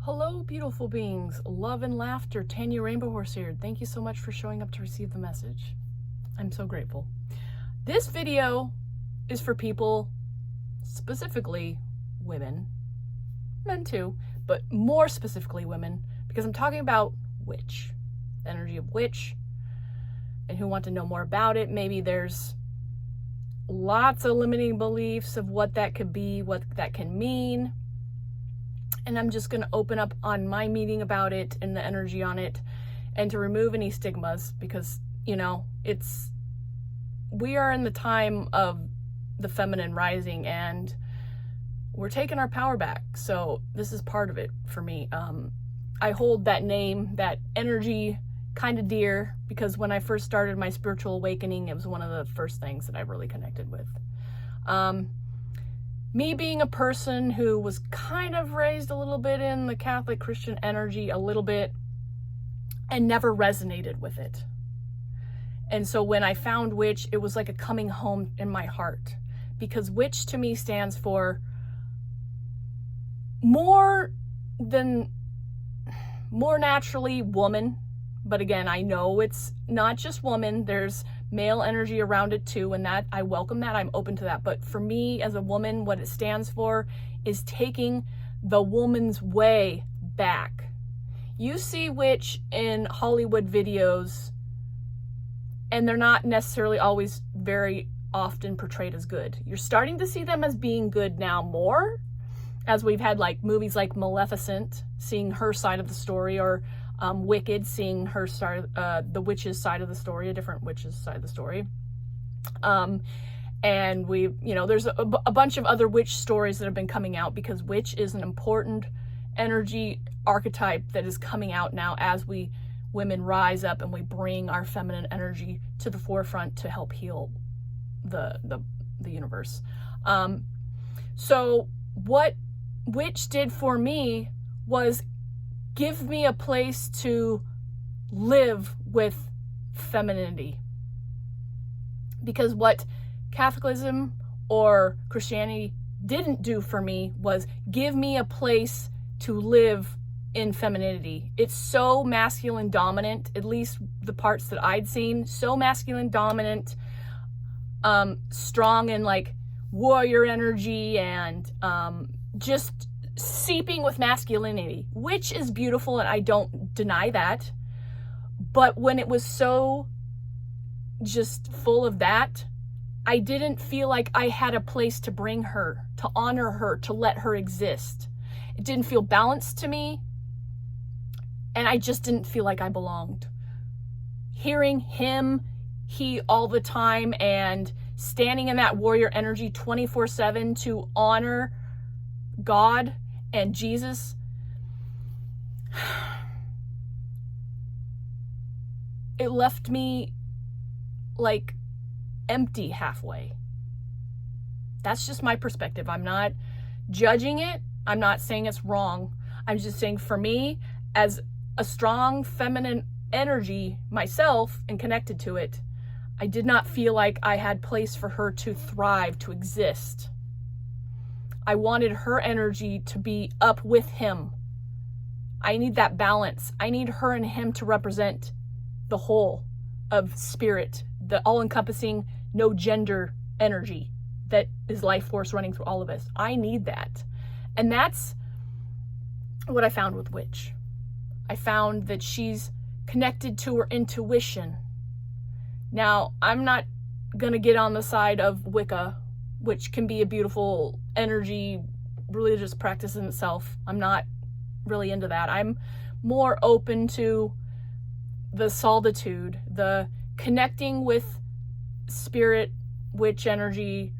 Hello, beautiful beings. Love and laughter. Tanya Rainbow Horse here. Thank you so much for showing up to receive the message. I'm so grateful. This video is for people, specifically women, men too, but more specifically women, because I'm talking about witch, the energy of witch, and who want to know more about it. Maybe there's lots of limiting beliefs of what that could be, what that can mean. And I'm just going to open up on my meaning about it and the energy on it, and to remove any stigmas, because, you know, we are in the time of the feminine rising and we're taking our power back. So this is part of it for me. I hold that name, that energy, kind of dear, because when I first started my spiritual awakening, it was one of the first things that I really connected with. Me being a person who was kind of raised a little bit in the Catholic Christian energy, a little bit, and never resonated with it. And so when I found witch, it was like a coming home in my heart, because witch to me stands for more naturally woman. But again, I know it's not just woman. There's male energy around it too, and that I welcome that. I'm open to that. But for me as a woman, what it stands for is taking the woman's way back. You see witch in Hollywood videos, and they're not necessarily always very often portrayed as good. You're starting to see them as being good now more, as we've had like movies like Maleficent, seeing her side of the story, or Wicked, seeing her side, the witch's side of the story, a different witch's side of the story. And there's a bunch of other witch stories that have been coming out, because witch is an important energy archetype that is coming out now as we women rise up and we bring our feminine energy to the forefront to help heal the universe. So what witch did for me was give me a place to live with femininity. Because what Catholicism or Christianity didn't do for me was give me a place to live in femininity. It's so masculine dominant, at least the parts that I'd seen, so masculine dominant, strong in like warrior energy, and just seeping with masculinity, which is beautiful, and I don't deny that. But when it was so just full of that, I didn't feel like I had a place to bring her, to honor her, to let her exist. It didn't feel balanced to me, and I just didn't feel like I belonged. Hearing him, he all the time, and standing in that warrior energy 24/7 to honor God and Jesus, it left me like empty halfway. That's just my perspective. I'm not judging it. I'm not saying it's wrong. I'm just saying, for me, as a strong feminine energy myself and connected to it, I did not feel like I had place for her to thrive, to exist. I wanted her energy to be up with him. I need that balance. I need her and him to represent the whole of spirit, the all-encompassing, no gender energy that is life force running through all of us. I need that. And that's what I found with witch. I found that she's connected to her intuition. Now, I'm not going to get on the side of Wicca, which can be a beautiful energy, religious practice in itself. I'm not really into that. I'm more open to the solitude, the connecting with spirit, witch energy,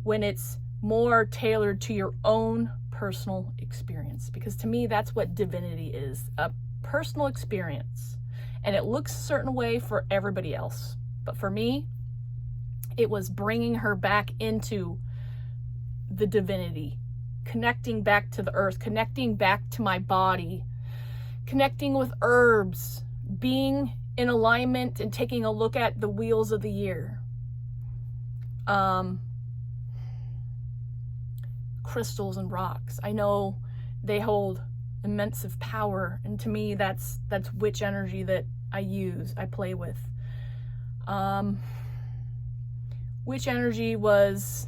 when it's more tailored to your own personal experience. Because to me, that's what divinity is, a personal experience. And it looks a certain way for everybody else. But for me, it was bringing her back into the divinity, connecting back to the earth, connecting back to my body, connecting with herbs, being in alignment and taking a look at the wheels of the year. Crystals and rocks. I know they hold immense of power. And to me, that's witch energy that I play with. Witch energy was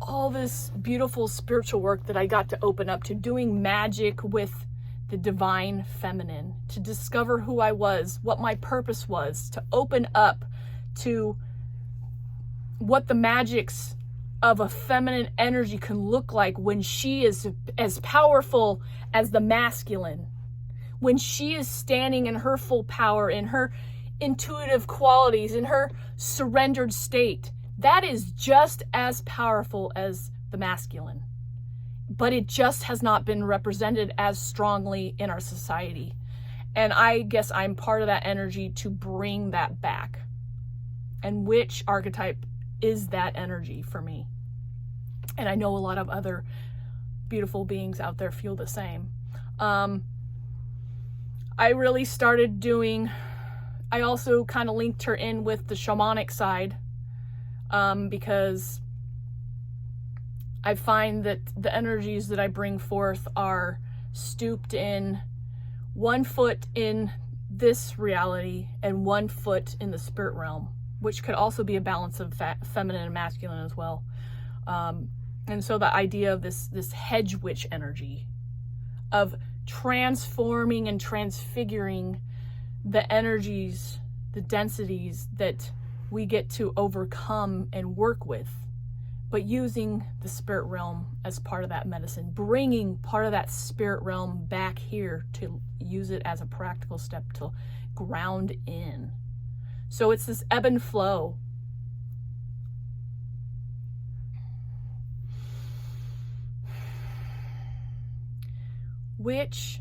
all this beautiful spiritual work that I got to open up to, doing magic with the divine feminine, to discover who I was, what my purpose was, to open up to what the magics of a feminine energy can look like when she is as powerful as the masculine, when she is standing in her full power, in her intuitive qualities, in her surrendered state. That is just as powerful as the masculine, but it just has not been represented as strongly in our society. And I guess I'm part of that energy to bring that back. And which archetype is that energy for me? And I know a lot of other beautiful beings out there feel the same. I really started doing, I also kind of linked her in with the shamanic side, because I find that the energies that I bring forth are stooped in 1 foot in this reality and 1 foot in the spirit realm, which could also be a balance of feminine and masculine as well. And so the idea of this hedge witch energy of transforming and transfiguring the energies, the densities that we get to overcome and work with, but using the spirit realm as part of that medicine, bringing part of that spirit realm back here to use it as a practical step to ground in. So it's this ebb and flow. Witch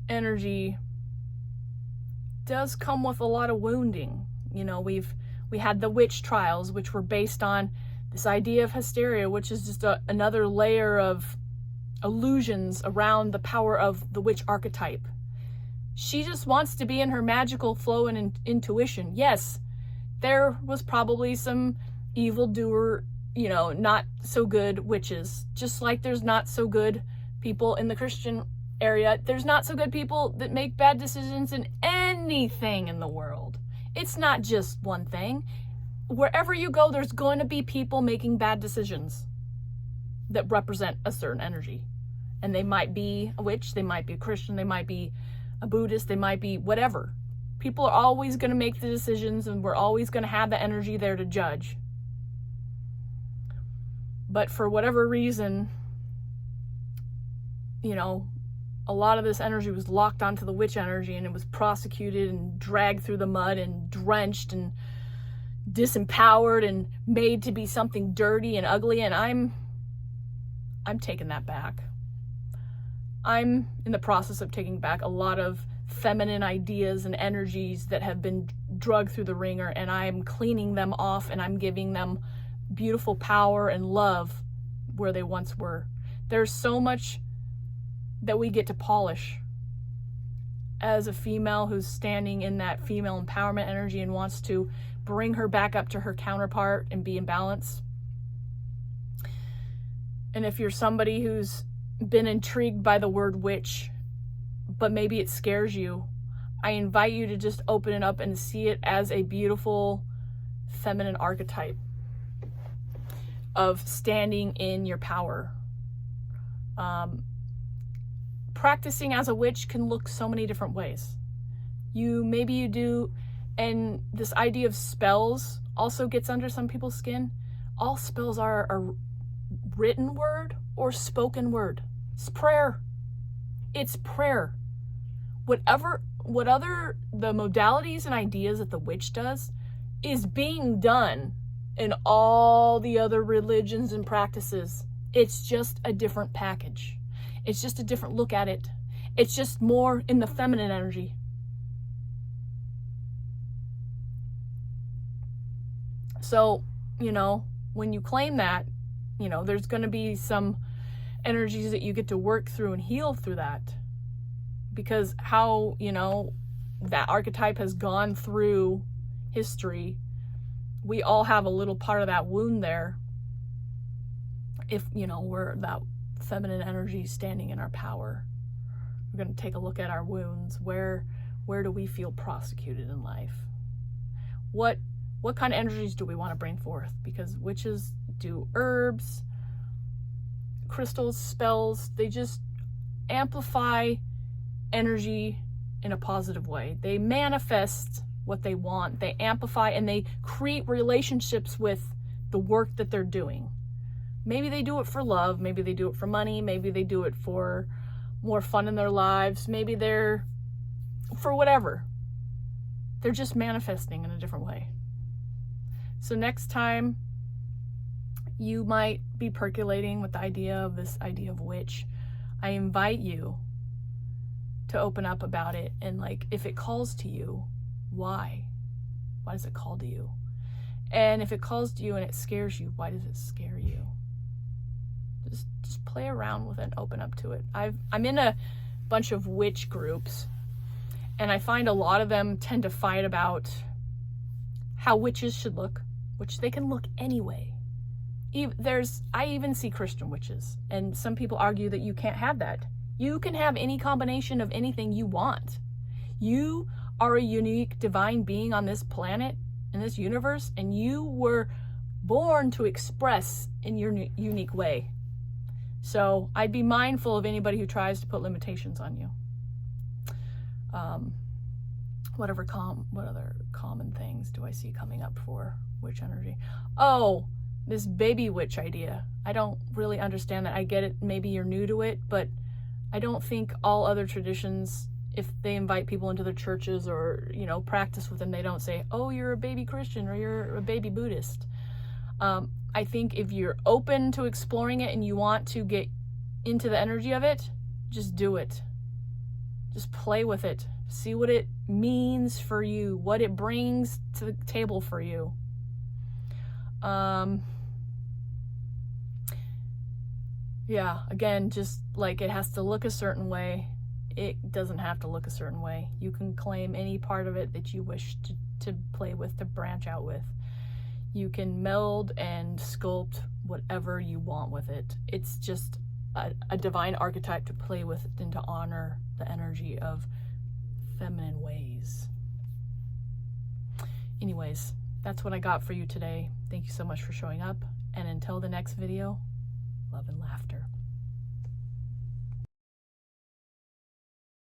energy does come with a lot of wounding. You know, we had the witch trials, which were based on this idea of hysteria, which is just another layer of illusions around the power of the witch archetype. She just wants to be in her magical flow and intuition. Yes, there was probably some evildoer, not so good witches, just like there's not so good people in the Christian area. There's not so good people that make bad decisions in anything in the world. It's not just one thing. Wherever you go, there's going to be people making bad decisions that represent a certain energy. And they might be a witch, they might be a Christian, they might be a Buddhist, they might be whatever. People are always going to make the decisions, and we're always going to have the energy there to judge. But for whatever reason, a lot of this energy was locked onto the witch energy, and it was prosecuted and dragged through the mud and drenched and disempowered and made to be something dirty and ugly. And I'm taking that back. I'm in the process of taking back a lot of feminine ideas and energies that have been drugged through the ringer, and I'm cleaning them off, and I'm giving them beautiful power and love where they once were. There's so much that we get to polish as a female who's standing in that female empowerment energy and wants to bring her back up to her counterpart and be in balance. And if you're somebody who's been intrigued by the word witch, but maybe it scares you, I invite you to just open it up and see it as a beautiful feminine archetype of standing in your power. Practicing as a witch can look so many different ways. Maybe you do, and this idea of spells also gets under some people's skin. All spells are a written word or spoken word. It's prayer. It's prayer. Whatever the modalities and ideas that the witch does is being done in all the other religions and practices. It's just a different package. It's just a different look at it. It's just more in the feminine energy. So, when you claim that, there's going to be some energies that you get to work through and heal through that. Because how, that archetype has gone through history, we all have a little part of that wound there. If, we're that feminine energy standing in our power. We're going to take a look at our wounds. Where do we feel prosecuted in life? What kind of energies do we want to bring forth? Because witches do herbs, crystals, spells. They just amplify energy in a positive way. They manifest what they want. They amplify and they create relationships with the work that they're doing. Maybe they do it for love. Maybe they do it for money. Maybe they do it for more fun in their lives. Maybe they're for whatever. They're just manifesting in a different way. So next time you might be percolating with the idea of witch, I invite you to open up about it. And like, if it calls to you, why does it call to you? And if it calls to you and it scares you, why does it scare you? Just play around with it and open up to it. I'm in a bunch of witch groups, and I find a lot of them tend to fight about how witches should look, which they can look anyway. I even see Christian witches, and some people argue that you can't have that. You can have any combination of anything you want. You are a unique divine being on this planet, in this universe, and you were born to express in your unique way. So I'd be mindful of anybody who tries to put limitations on you. What other common things do I see coming up for witch energy? Oh, this baby witch idea. I don't really understand that. I get it. Maybe you're new to it, but I don't think all other traditions, if they invite people into their churches or, practice with them, they don't say, oh, you're a baby Christian or you're a baby Buddhist. I think if you're open to exploring it and you want to get into the energy of it, just do it. Just play with it. See what it means for you, what it brings to the table for you. Yeah, again, just like it has to look a certain way. It doesn't have to look a certain way. You can claim any part of it that you wish to play with, to branch out with. You can meld and sculpt whatever you want with it. It's just a divine archetype to play with and to honor the energy of feminine ways. Anyways, that's what I got for you today. Thank you so much for showing up. And until the next video, love and laughter.